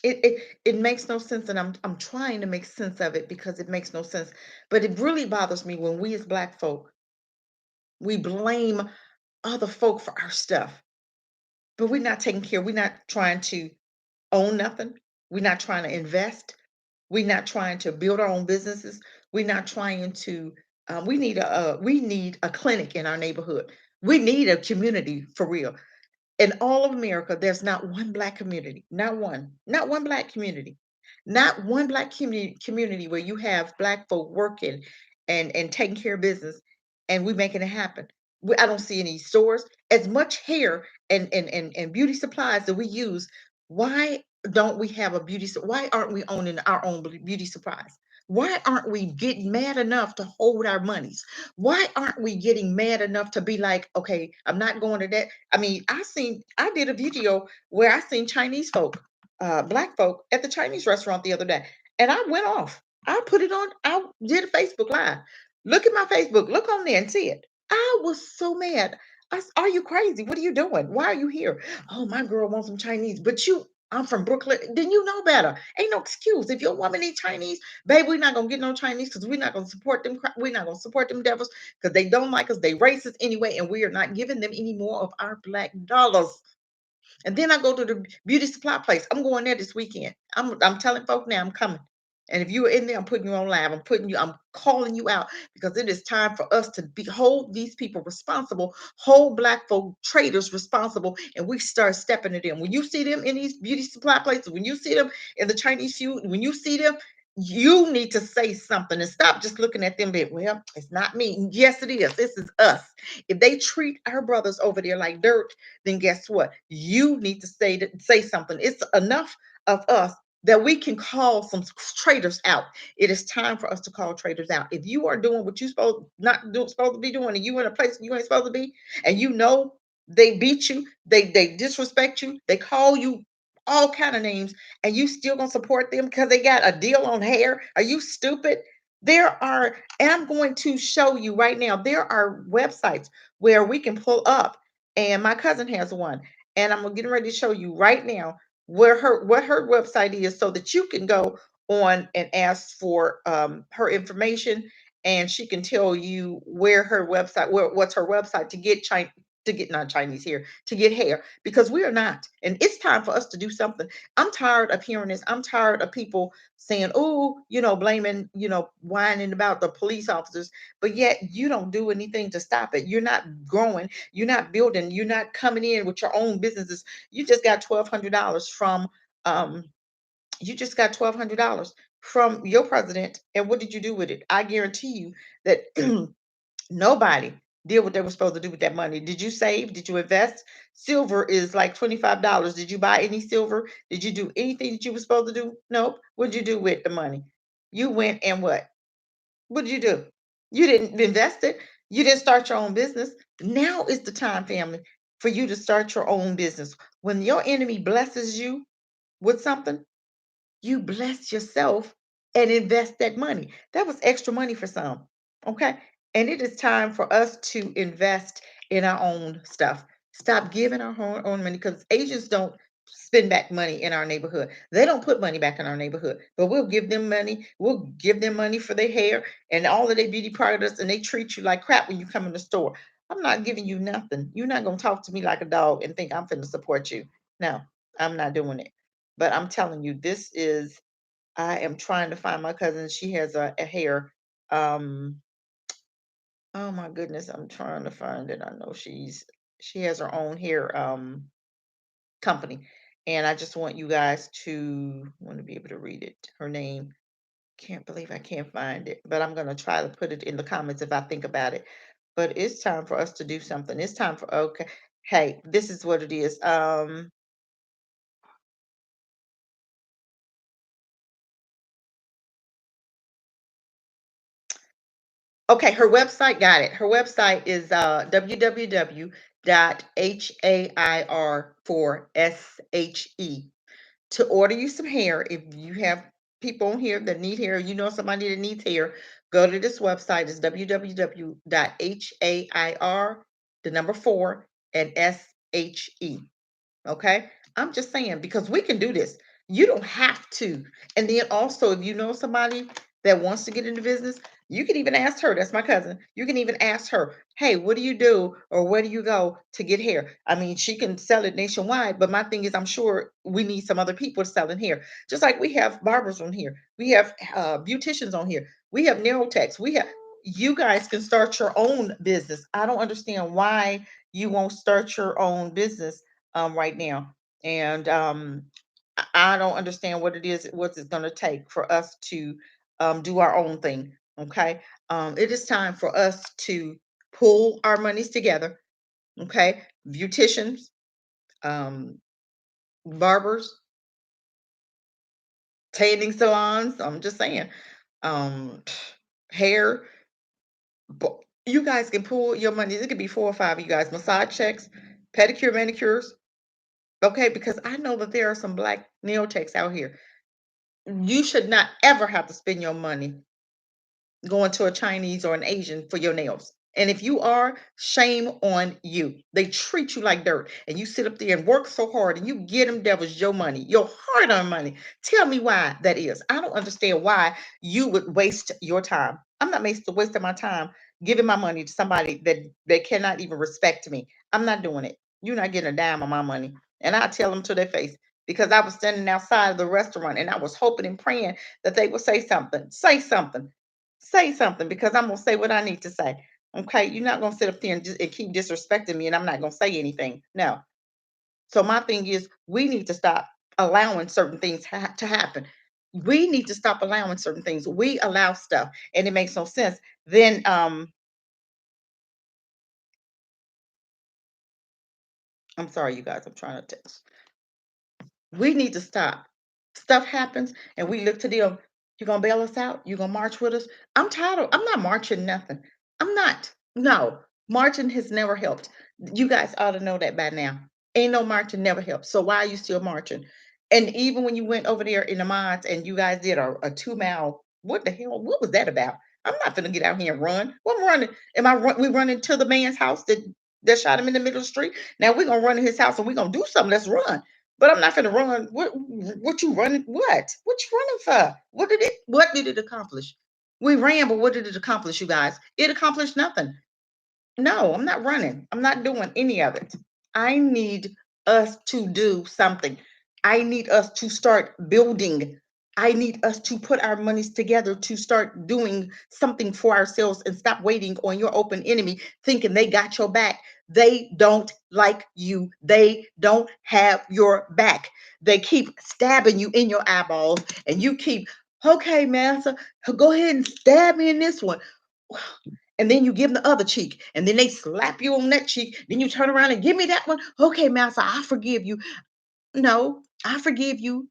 It makes no sense, and I'm trying to make sense of it because it makes no sense. But it really bothers me when we as black folk, we blame other folk for our stuff, but we're not taking care. We're not trying to own nothing. We're not trying to invest. We're not trying to build our own businesses. We're not trying to. We need a clinic in our neighborhood. We need a community for real. In all of America, there's not one black community, not one black community, not one black community where you have black folk working and taking care of business, and we making it happen. I don't see any stores. As much hair and beauty supplies that we use, why don't we have a why aren't we owning our own beauty supplies? Why aren't we getting mad enough to hold our monies? Why aren't we getting mad enough to be like, okay, I'm not going to that. I mean, I did a video where I seen Chinese folk, black folk at the Chinese restaurant the other day, and I went off. I put it on, I did a Facebook Live. Look at my Facebook, look on there and see it. I was so mad. Are you crazy? What are you doing? Why are you here? Oh, my girl wants some Chinese, but I'm from Brooklyn. Then you know better. Ain't no excuse. If your woman eat Chinese, babe, we're not gonna get no Chinese because we're not gonna support them. We're not gonna support them devils because they don't like us. They racist anyway, and we are not giving them any more of our black dollars. And then I go to the beauty supply place. I'm going there this weekend. I'm telling folk now I'm coming. And if you are in there, I'm putting you on live. I'm calling you out because it is time for us to hold these people responsible, hold black folk traders responsible, and we start stepping to them. When you see them in these beauty supply places, when you see them in the Chinese food, when you see them, you need to say something and stop just looking at them. Well, it's not me. Yes, it is. This is us. If they treat our brothers over there like dirt, then guess what? You need to say something. It's enough of us that we can call some traders out. It is time for us to call traders out. If you are doing what you supposed to be doing, and you in a place you ain't supposed to be, and you know they beat you, they disrespect you, they call you all kind of names, and you still gonna support them because they got a deal on hair? Are you stupid? There are, and I'm going to show you right now. There are websites where we can pull up, and my cousin has one, and I'm getting ready to show you right now where her what her website is so that you can go on and ask for her information, and she can tell you where her website what's her website to get to get not Chinese hair, to get hair, because we are not. And it's time for us to do something. I'm tired of hearing this. I'm tired of people saying, oh, blaming, whining about the police officers, but yet you don't do anything to stop it. You're not growing, you're not building, you're not coming in with your own businesses. You just got $1,200 from um $1,200 from your president. And what did you do with it? I guarantee you that nobody did what they were supposed to do with that money. Did you save? Did you invest? Silver is like $25. Did you buy any silver? Did you do anything that you were supposed to do? Nope. What did you do with the money? You went and what? What did you do? You didn't invest it. You didn't start your own business. Now is the time, family, for you to start your own business. When your enemy blesses you with something, you bless yourself and invest that money. That was extra money for some. Okay. And it is time for us to invest in our own stuff. Stop giving our own money, because Asians don't spend back money in our neighborhood. They don't put money back in our neighborhood, but we'll give them money. We'll give them money for their hair and all of their beauty products, and they treat you like crap when you come in the store. I'm not giving you nothing. You're not going to talk to me like a dog and think I'm going to support you. No, I'm not doing it. But I'm telling you, I am trying to find my cousin. She has a hair. Um, oh my goodness, I'm trying to find it. I know she has her own hair company. And I just want you guys to want to be able to read it. Her name. Can't believe I can't find it, but I'm gonna try to put it in the comments if I think about it. But it's time for us to do something. It's time for okay. Hey, this is what it is. Okay, her website, got it. Her website is www.hair for SHE. To order you some hair, if you have people on here that need hair, you know somebody that needs hair, go to this website. It's www.hair, the number 4, and SHE. Okay. I'm just saying, because we can do this. You don't have to. And then also, if you know somebody that wants to get into business, you can even ask her. That's my cousin. You can even ask her, hey, what do you do or where do you go to get hair? I mean, she can sell it nationwide, but my thing is, I'm sure we need some other people selling hair. Just like we have barbers on here, we have beauticians on here, we have nail techs, we have, you guys can start your own business. I don't understand why you won't start your own business right now. And I don't understand what it is, what it's going to take for us to do our own thing. Okay. It is time for us to pull our monies together. Okay. Beauticians, um, barbers, tanning salons. I'm just saying, um, hair. You guys can pull your money. It could be 4 or 5 of you guys. Massage checks, pedicure, manicures. Okay. Because I know that there are some black nail techs out here. You should not ever have to spend your money going to a Chinese or an Asian for your nails. And if you are, shame on you. They treat you like dirt. And you sit up there and work so hard and you get them devils your money, your hard earned money. Tell me why that is. I don't understand why you would waste your time. I'm not wasting my time giving my money to somebody that cannot even respect me. I'm not doing it. You're not getting a dime of my money. And I tell them to their face. because I was standing outside of the restaurant and I was hoping and praying that they would say something. Say something. Say something because I'm gonna say what I need to say. Okay, you're not gonna sit up there and, and keep disrespecting me, and I'm not gonna say anything. No. So my thing is, we need to stop allowing certain things to happen. We need to stop allowing certain things. We allow stuff, and it makes no sense. Then, I'm sorry, you guys. I'm trying to text. We need to stop. Stuff happens and we look to them. You gonna bail us out? You gonna march with us? I'm tired of, I'm not marching nothing. I'm not. No. Marching has never helped. You guys ought to know that by now. Ain't no marching never helped. So why are you still marching? And even when you went over there in the mines and you guys did a 2 mile, what the hell? What was that about? I'm not gonna get out here and run. What I'm running? Am I we running to the man's house that shot him in the middle of the street? Now we're gonna run to his house and we're gonna do something. Let's run. But I'm not gonna run. What you running? What you running for? What did it accomplish? We ran, but what did it accomplish, you guys? It accomplished nothing. No, I'm not running. I'm not doing any of it. I need us to do something. I need us to start building. I need us to put our monies together to start doing something for ourselves and stop waiting on your open enemy thinking they got your back. They don't like you. They don't have your back. They keep stabbing you in your eyeballs and you keep, okay, master, go ahead and stab me in this one, and then you give them the other cheek, and then they slap you on that cheek. Then you turn around and give me that one. Okay, master, I forgive you. No, I forgive you.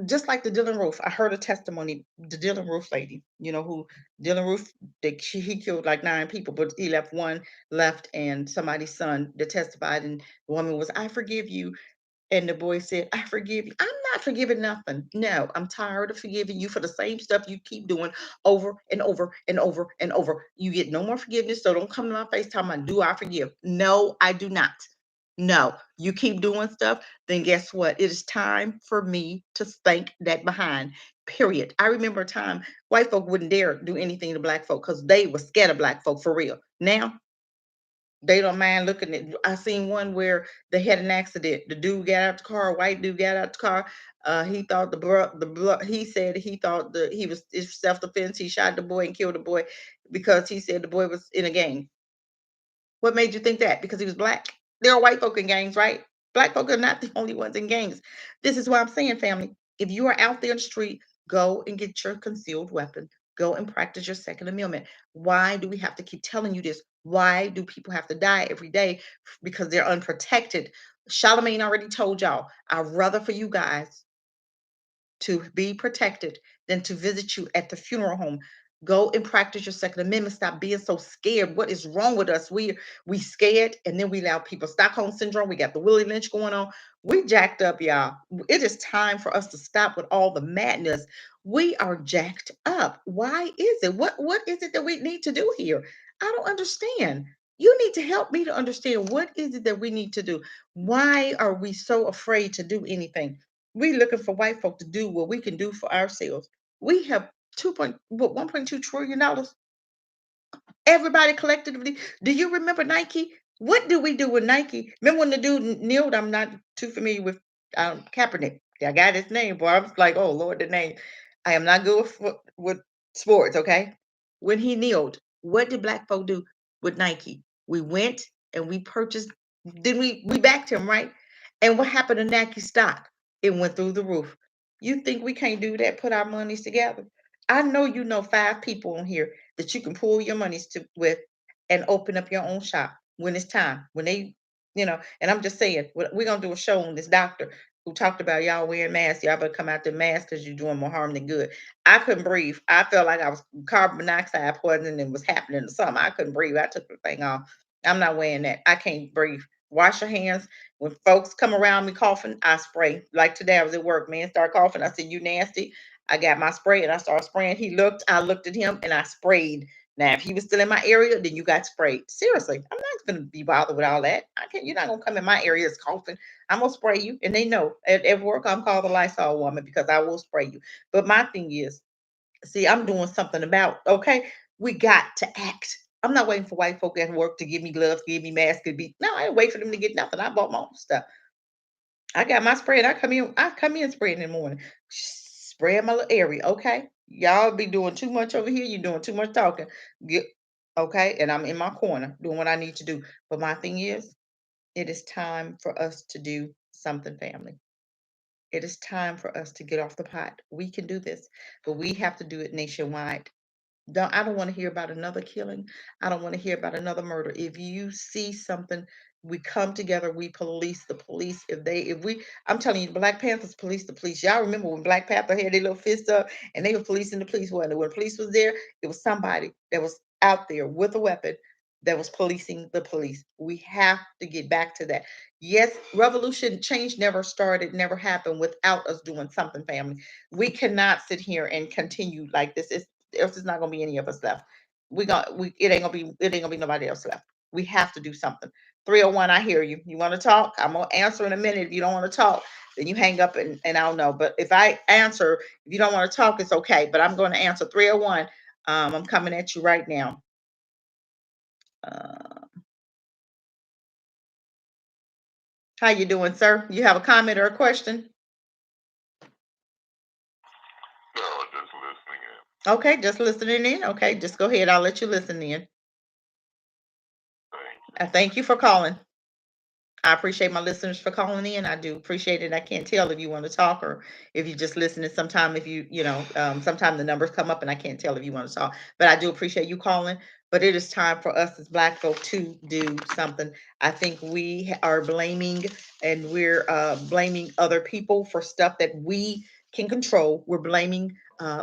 Just like the Dylan Roof. I heard a testimony. The Dylan Roof lady, who Dylan Roof, he killed like 9 people, but he left one left, and somebody's son that testified, and the woman was, I forgive you. And the boy said, I forgive you. I'm not forgiving nothing. No, I'm tired of forgiving you for the same stuff you keep doing over and over and over and over. You get no more forgiveness. So don't come to my face talking about, do I forgive? No, I do not. No, you keep doing stuff, then guess what? It is time for me to spank that behind. Period. I remember a time white folk wouldn't dare do anything to black folk because they were scared of black folk for real. Now they don't mind looking at. I seen one where they had an accident. The dude got out the car, a white dude got out the car. He thought he said he thought he was it's self-defense. He shot the boy and killed the boy because he said the boy was in a gang. What made you think that? Because he was black? There are white folk in gangs, right? Black folk are not the only ones in gangs. This is what I'm saying, family. If you are out there in the street, go and get your concealed weapon. Go and practice your Second Amendment. Why do we have to keep telling you this? Why do people have to die every day? Because they're unprotected. Charlemagne already told y'all, I'd rather for you guys to be protected than to visit you at the funeral home. Go and practice your Second Amendment. Stop being so scared. What is wrong with us? We scared, and then we allow people Stockholm syndrome. We got the Willie Lynch going on. We jacked up, y'all. It is time for us to stop with all the madness. We are jacked up. Why is it? What is it that we need to do here? I don't understand. You need to help me to understand what is it that we need to do. Why are we so afraid to do anything? We looking for white folk to do what we can do for ourselves. We have 1.2 trillion dollars. Everybody collectively. Do you remember Nike? What do we do with Nike? Remember when the dude kneeled? I'm not too familiar with Kaepernick. I got his name, but I was like, oh Lord, the name. I am not good with sports. Okay, when he kneeled, what did black folk do with Nike? We went and we purchased. Then we backed him, right? And what happened to Nike stock? It went through the roof. You think we can't do that? Put our monies together. I know you know 5 people on here that you can pool your monies to with and open up your own shop when it's time. When they, and I'm just saying, we're gonna do a show on this doctor who talked about y'all wearing masks. Y'all better come out the mask because you're doing more harm than good. I couldn't breathe. I felt like I was carbon monoxide poisoning and was happening to something. I couldn't breathe. I took the thing off. I'm not wearing that. I can't breathe. Wash your hands. When folks come around me coughing, I spray. Like today, I was at work. Man, start coughing. I said, "You nasty." I got my spray and I started spraying. I looked at him and I sprayed. Now, if he was still in my area, then you got sprayed. Seriously, I'm not going to be bothered with all that. I can't. You're not going to come in my area as coughing. I'm going to spray you. And they know at work, I'm called the Lysol woman because I will spray you. But my thing is, see, I'm doing something about, okay, we got to act. I'm not waiting for white folk at work to give me gloves, give me masks, I ain't wait for them to get nothing. I bought my own stuff. I got my spread. I come in spreading in the morning. Spread my little area. Okay. Y'all be doing too much over here. You're doing too much talking. Get okay. And I'm in my corner doing what I need to do. But my thing is, it is time for us to do something, family. It is time for us to get off the pot. We can do this, but we have to do it nationwide. I don't want to hear about another killing. I don't want to hear about another murder. If you see something, we come together, we police the police. If we, I'm telling you, Black Panthers police the police. Y'all remember when Black Panther had their little fist up and they were policing the police? When police was there, it was somebody that was out there with a weapon that was policing the police. We have to get back to that. Yes, revolution change never started, never happened without us doing something, family. We cannot sit here and continue like this. There's not gonna be any of us left. We it ain't gonna be nobody else left. We have to do something. 301, I hear you. You want to talk? I'm gonna answer in a minute. If you don't want to talk, then you hang up and I don't know. But if I answer, if you don't want to talk, it's okay. But I'm going to answer 301. I'm coming at you right now. Uh, how you doing, sir? You have a comment or a question? No, just listening in. Okay, just listening in. Okay, just go ahead. I'll let you listen in. Thank you for calling. I appreciate my listeners for calling in. I do appreciate it. I can't tell if you want to talk or if you just listening. Sometime if sometime the numbers come up and I can't tell if you want to talk. But I do appreciate you calling. But it is time for us as Black folk to do something. I think we are blaming and we're blaming other people for stuff that we can control. We're blaming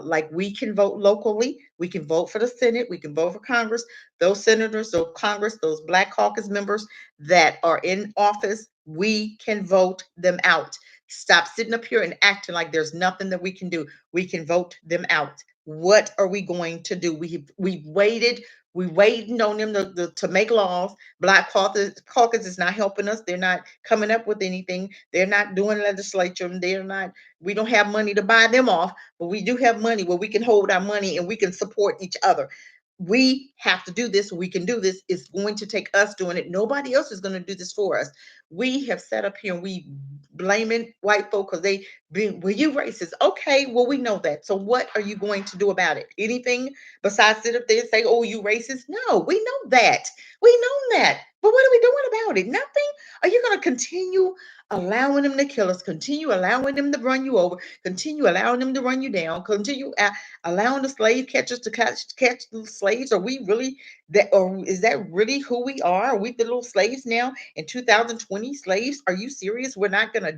like we can vote locally, we can vote for the Senate, we can vote for Congress. Those senators, those Congress, those Black caucus members that are in office, we can vote them out. Stop sitting up here and acting like there's nothing that we can do. We can vote them out. What are we going to do? We waited. We waiting on them to make laws. Black caucus is not helping us. They're not coming up with anything. They're not doing legislature. They're not. We don't have money to buy them off, but we do have money where we can hold our money and we can support each other. We have to do this. We can do this. It's going to take us doing it. Nobody else is going to do this for us. We have set up here and we blaming white folk because they being, well, you racist. Okay, well, we know that. So what are you going to do about it? Anything besides sit up there and say, oh, you racist? No, we know that. We know that. But what are we doing about it? Nothing. Are you going to continue allowing them to kill us? Continue allowing them to run you over? Continue allowing them to run you down? Continue allowing the slave catchers to catch the slaves? Are we really that, or is that really who we are? Are we the little slaves now in 2020? Slaves? Are you serious? We're not gonna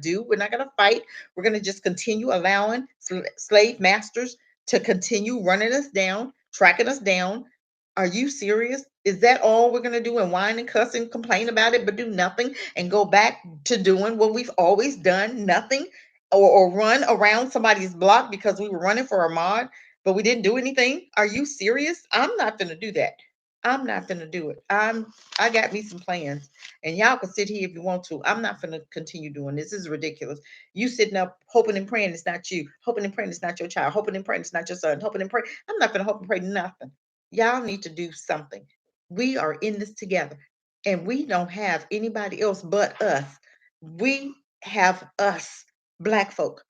fight. We're gonna just continue allowing slave masters to continue running us down, tracking us down. Are you serious? Is that all we're gonna do and whine and cuss and complain about it, but do nothing and go back to doing what we've always done? Nothing, or run around somebody's block because we were running for a mod but we didn't do anything. Are you serious? I'm not gonna do that. I'm not gonna do it. I got me some plans, and y'all can sit here if you want to. I'm not gonna continue doing this. This is ridiculous. You sitting up hoping and praying it's not you, hoping and praying it's not your child, hoping and praying it's not your son, hoping and praying. I'm not gonna hope and pray nothing. Y'all need to do something. We are in this together, and we don't have anybody else but us. We have us, Black folk.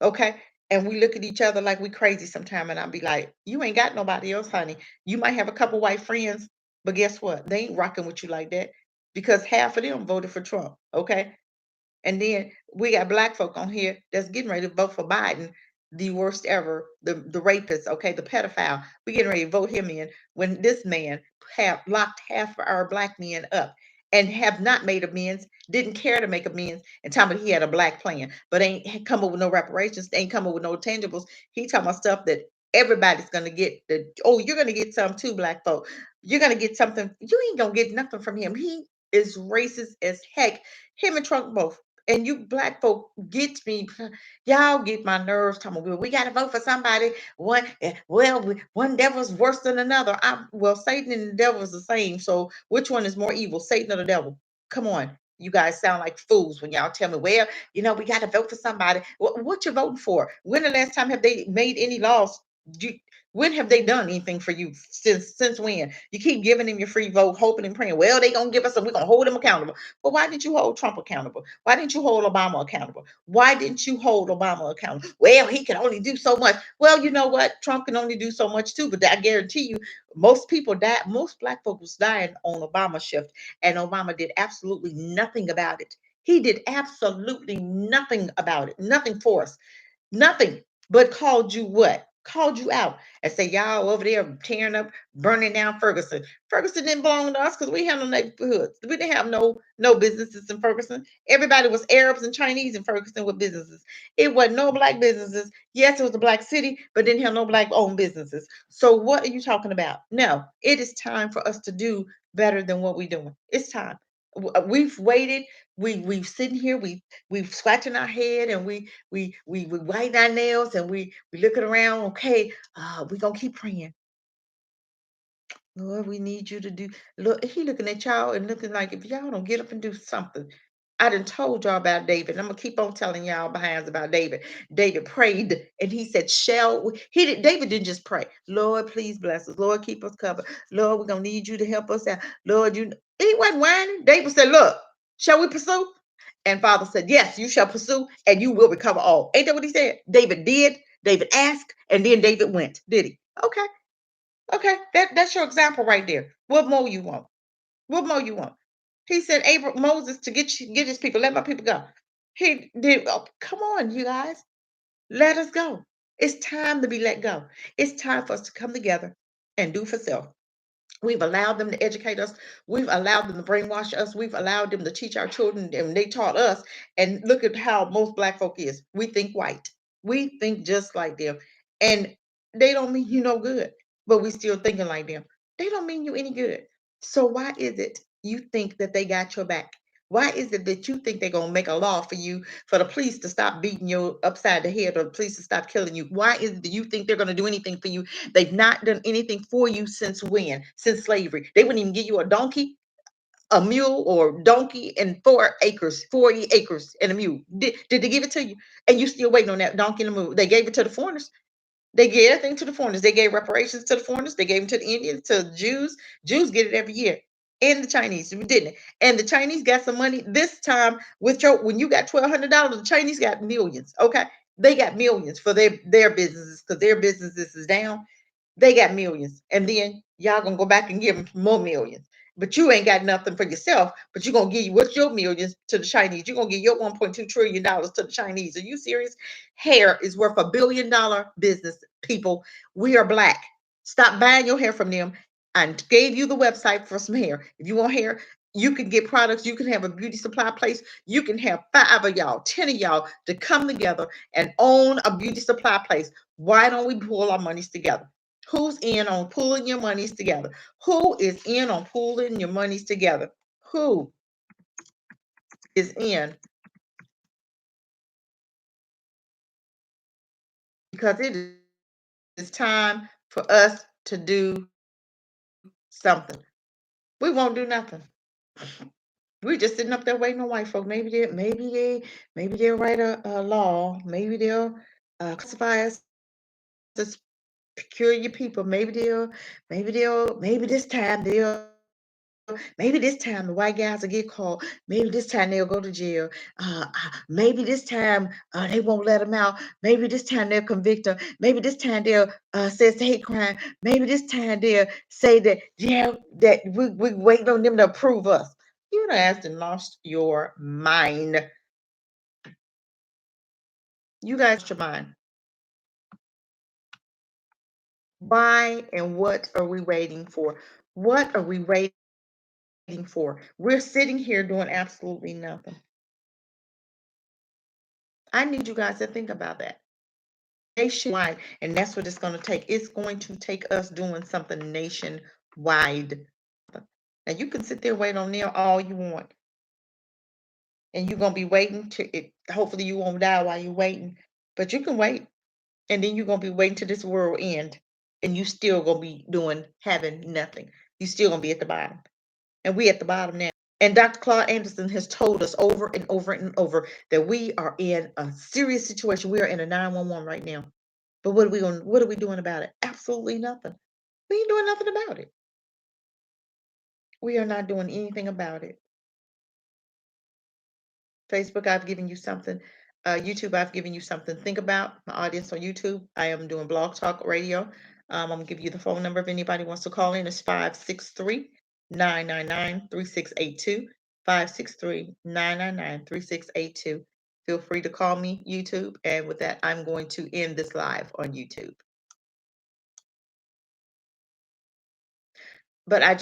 Okay. And we look at each other like we crazy sometime. And I'll be like, you ain't got nobody else, honey. You might have a couple white friends, but guess what? They ain't rocking with you like that because half of them voted for Trump. Okay. And then we got Black folk on here that's getting ready to vote for Biden, the worst ever, the rapist, okay, the pedophile. We getting ready to vote him in when this man have locked half of our Black men up and have not made amends, didn't care to make amends, and talking about he had a Black plan, but ain't come up with no reparations, ain't come up with no tangibles. He talking about stuff that everybody's gonna get. Oh, you're gonna get some too, Black folk. You're gonna get something. You ain't gonna get nothing from him. He is racist as heck. Him and Trump both. And you Black folk get me, y'all get my nerves talking about, we got to vote for somebody. One devil's worse than another. Well, Satan and the devil is the same. So which one is more evil, Satan or the devil? Come on. You guys sound like fools when y'all tell me, well, we got to vote for somebody. What you voting for? When the last time have they made any laws When have they done anything for you since when? You keep giving them your free vote, hoping and praying. Well, they gonna give us, we're gonna hold them accountable. But why didn't you hold Trump accountable? Why didn't you hold Obama accountable? Why didn't you hold Obama accountable? Well, he can only do so much. Well, you know what? Trump can only do so much too. But I guarantee you, most people died. Most black folks was dying on Obama shift, and Obama did absolutely nothing about it. He did absolutely nothing about it. Nothing for us. Nothing, but called you what? Called you out and say, y'all over there tearing up, burning down Ferguson. Ferguson didn't belong to us because we had no neighborhoods. We didn't have no businesses in Ferguson. Everybody was Arabs and Chinese in Ferguson with businesses. It wasn't no black businesses. Yes, it was a black city, but didn't have no black owned businesses. So what are you talking about? No, it is time for us to do better than what we're doing. It's time. We've waited. We've sitting here. We've scratching our head and we whiten our nails and we looking around. Okay, we gonna keep praying. Lord, we need you to do. Look, he looking at y'all and looking like if y'all don't get up and do something. I done told y'all about David. I'm gonna keep on telling y'all behinds about David. David prayed and he said, "Shall we?" He did. David didn't just pray. Lord, please bless us. Lord, keep us covered. Lord, we're gonna need you to help us out. Lord, you. He wasn't whining. David said, "Look, shall we pursue?" And Father said, "Yes, you shall pursue, and you will recover all." Ain't that what he said? David did. David asked, and then David went. Did he? Okay. Okay, that's your example right there. What more you want? What more you want? He said, Abraham, Moses, to get his people, let my people go. He did. Oh, come on, you guys, let us go. It's time to be let go. It's time for us to come together and do for self. We've allowed them to educate us. We've allowed them to brainwash us. We've allowed them to teach our children, and they taught us. And look at how most black folk is. We think white. We think just like them. And they don't mean you no good, but we still thinking like them. They don't mean you any good. So why is it you think that they got your back? Why is it that you think they're gonna make a law for you for the police to stop beating you upside the head or the police to stop killing you? Why is it that you think they're gonna do anything for you? They've not done anything for you since when? Since slavery. They wouldn't even give you a donkey, a mule, or donkey and 4 acres, 40 acres and a mule. Did they give it to you? And you still waiting on that donkey and a mule. They gave it to the foreigners. They gave everything to the foreigners. They gave reparations to the foreigners. They gave them to the Indians, to the Jews. Jews get it every year. And the Chinese, we didn't. And the Chinese got some money this time with your when you got $1,200. The Chinese got millions. Okay, they got millions for their businesses because their businesses is down. They got millions, and then y'all gonna go back and give them more millions. But you ain't got nothing for yourself. But you're gonna give you what's your millions to the Chinese? You're gonna give your $1.2 trillion to the Chinese. Are you serious? Hair is worth $1 billion business. People, we are black. Stop buying your hair from them. I gave you the website for some hair. If you want hair, you can get products. You can have a beauty supply place. You can have 5 of y'all, 10 of y'all to come together and own a beauty supply place. Why don't we pull our monies together? Who's in on pulling your monies together? Who is in on pulling your monies together? Who is in? Because it is time for us to do something. We won't do nothing. We're just sitting up there waiting on white folk. Maybe they'll write a law. Maybe they'll classify us as peculiar people. Maybe this time maybe this time the white guys will get caught. Maybe this time they'll go to jail. Maybe this time they won't let them out. Maybe this time they'll convict them. Maybe this time they'll say it's a hate crime. Maybe this time they'll say that, yeah, that we waiting on them to approve us. You done asked and lost your mind. You guys lost your mind. Why and what are we waiting for? What are we waiting for? We're sitting here doing absolutely nothing. I need you guys to think about that. Nationwide, and that's what it's going to take. It's going to take us doing something nationwide. Now you can sit there and wait on there all you want, and you're gonna be waiting to it. Hopefully, you won't die while you're waiting, but you can wait, and then you're gonna be waiting to this world end, and you still gonna be doing having nothing. You still gonna be at the bottom, and we at the bottom now. And Dr. Claude Anderson has told us over and over and over that we are in a serious situation. We are in a 911 right now. But what are we doing about it? Absolutely nothing. We ain't doing nothing about it. We are not doing anything about it. Facebook, I've given you something. YouTube, I've given you something. Think about my audience on YouTube. I am doing Blog Talk Radio. I'm gonna give you the phone number if anybody wants to call in. It's 563-999-3682. 563-999-3682. Feel free to call me, YouTube. And with that, I'm going to end this live on YouTube. But I just